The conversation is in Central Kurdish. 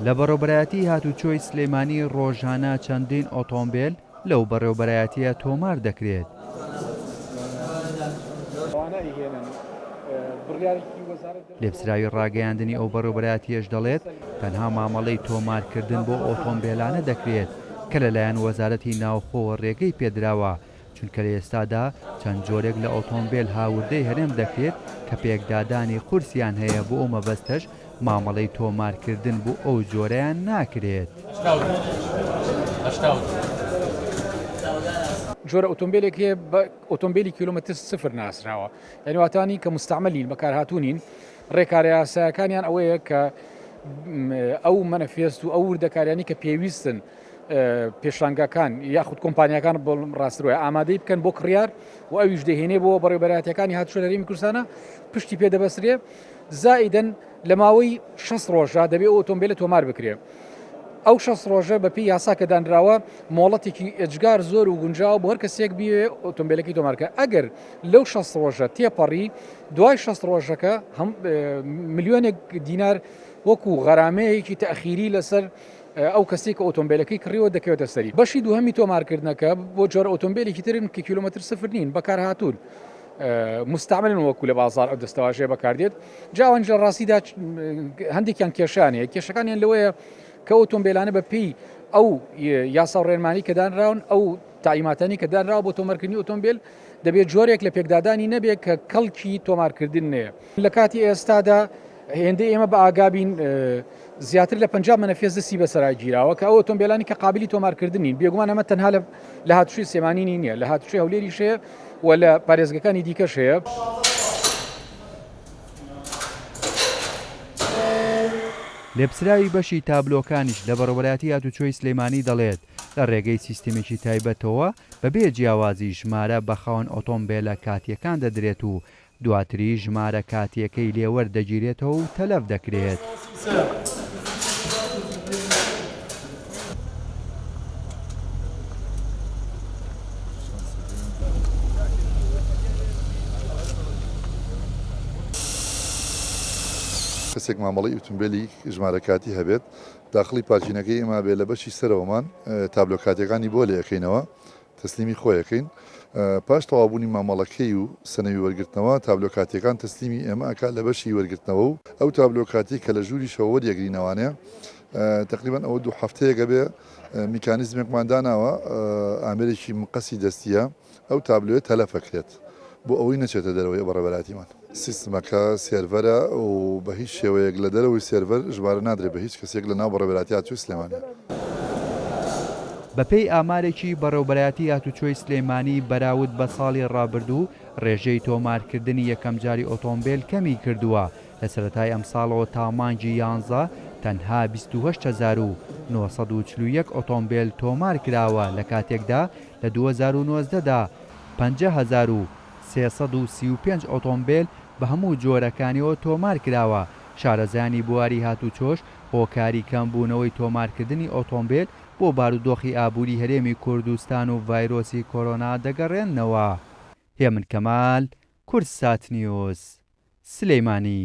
لە بەڕێوەبەرایەتی هاتوچۆی سلێمانی ڕۆژانە چەندین ئۆتۆمبیل لەو بەڕێوەبەرایەتیە تۆمار دەکرێت. لێپسراوی ڕاگەیاندنی ئەو بەڕێوەبەرایەتیەش دەڵێت تەنها مامەڵەی تۆمارکردن بۆ ئۆتۆمبیلانە دەکرێت کە لەلایەن وەزارەتی ناوخۆوە ڕێگەی پێدراوە، چونکە لە ئێستادا چەند جۆرێک لە ئۆتۆمبیل هاوردەی هەرێم دەکرێت کە پێکدادانی قورسیان هەیە بۆ ئەو مەبەستەش مامەڵەی تۆمارکردن بۆ ئەو جۆرەیان ناکرێت. جۆرە ئۆتۆمبیلێک هەیە بە ئۆتۆمبیلی کیلۆمەتر سفر ناسراوە، یعنی واتانی کە مستعملین بەکارهاتوونین. ڕێکارە یاسایەکانیان ئەوەیە کە ئەو مەنەفێست و ئەو وردەکاریانی کە پێویستن پێشانگەکان یاخود کۆمپانیەکان بۆ ڕاستڕۆیە ئامادەی بکەن بۆ کڕیار و ئەویش دەهێنێ بۆ بەڕێوەبەرایەتیەکانی هاتوچۆ لە هەرێمی کوردستانە پشتی پێدەبەسرێ. زائیدەن لە ماوەی 6 ڕۆژە دەبێت ئەو ئۆتۆمبیلە تۆمار بکرێ. ئەو 6 ڕۆژە بەپی یاسا کە دانراوە مۆڵەتێکی ئەجگار زۆر و گونجاو بۆ هەر کەسێک بیوێ ئۆتۆمبیلەکەی تۆمارکە. ئەگەر لەو 6 ڕۆژە تێپەڕی دوای 6 ڕۆژەکە ملیۆنێک دینار وەکو غەرامەیەکی تەخیری لەسەر ئەو کەسێک کە ئۆتۆمبیلەکەی کڕیەوە دەکەوێتە سەری. بەشی دووهەمی تۆمارکردنەکە بۆ جۆرە ئۆتۆمبیلێکی ترن کە کیلۆمەتر سفر نین بەکارهاتوون مستعملن وەکو لە بازار ئەو دەستەواژەیە بەکاردێت. جاوانج لە ڕاستیدا هەندێکیان کێشانەیە، کێشەکانیان لەوەیە کە ئۆتۆمبیلانە بەپێی ئەو یاسا و ڕێنمانی کە دانراون ئەو تایماتانی کە دانراوە بۆ تۆمارکردنی ئۆتۆمبیل دەبێت جۆرێک لە پێکدادانی نەبێت کە کەڵکی تۆمارکردن نەیە. لە کاتی ئێستادا هێندەی ئێمە بە ئاگابین زیاتر لە 50 مەنەفێز دەستی بەسەرای گیراوە کە ئەو ئۆتۆمبیلانی کە قابلی تۆمارکردنین. بێگومان ئەمە تەنها لە هاتوچۆی سلێمانی نییە، لە هاتوچۆی هەولێریش هەیە و لە پارێزگەکانی دیکەش هەیە. لێپسراوی بەشی تابلۆکانیش لە بەڕێوەبەرایەتی هاتوچۆی سلێمانی دەڵێت لە ڕێگەی سیستەمێکی تایبەتەوە بەبێ جیاوازی ژمارە بە خاوەن ئۆتۆمبیلە کاتیەکان دەدرێت و دواتری ژمارە کاتیەکەی لێوەردەگیرێتەوە و تەلەف دەکرێت. کەسێک مامەڵی ئۆتۆمبیلی ژمارە کاتی هەبێت داخلی پارچینەکەی ئێمە بێ لە بەشی سەرەوەمان تابلۆ کاتیەکانی بۆ لێ یەکەینەوە تەسلیمی خۆیەکەین. پاش تەوابوونی مامەڵەکەی و سنەوی وەرگرتنەوە تابلۆ کاتیەکان تەسلیمی ئێمە ئەکات لە بەشی وەرگرتنەوە و ئەو تابلۆ کاتی کە لە ژووری شەوە وەریەگرینەوانەیە تقریبان ئەوە 2 هەفتەیەکە بێ میکانیزمێکمان داناوە ئامێرێکی مقەسی دەستیە ئەو تابلۆیە تەلەفەکرێت بۆ ئەوەی نەچێتە دەرەوەی بەڕێوەبەرایەتیمان. سیستمەکە سێرڤەرە و بە هیچ شێوەیەک لە دەرەوەی سێرڤەر ژمارە نادرێت بە هیچ کەسێک لە ناو بەڕێوەبەرایەتی هاتوچۆی سلێمانی. بەپێی ئامارێکی بەڕێوەبەرایەتی هاتوچۆی سلێمانی بەراورد بە ساڵی ڕابردوو ڕێژەی تۆمارکردنی یەکەم جاری ئۆتۆمبیل کەمی کردووە. لە سەرەتای ئەم ساڵەوە تا مانگی 11 تەنها 28941 ئۆتۆمبیل تۆمار کراوە لە کاتێکدا لە 2019دا 50335 ئۆتۆمبیل بە هەموو جۆرەکانیەوە تۆمار کراوە. شارەزایانی بواری هاتوچۆش هۆکاری کەمبوونەوەی تۆمارکردنی ئۆتۆمبیل بۆ بارودۆخی ئابووری هەرێمی کوردستان و ڤایرۆسی کۆرۆنا دەگەڕێنەوە. هێمن کەمال، کورسات نیوز، سلێمانی.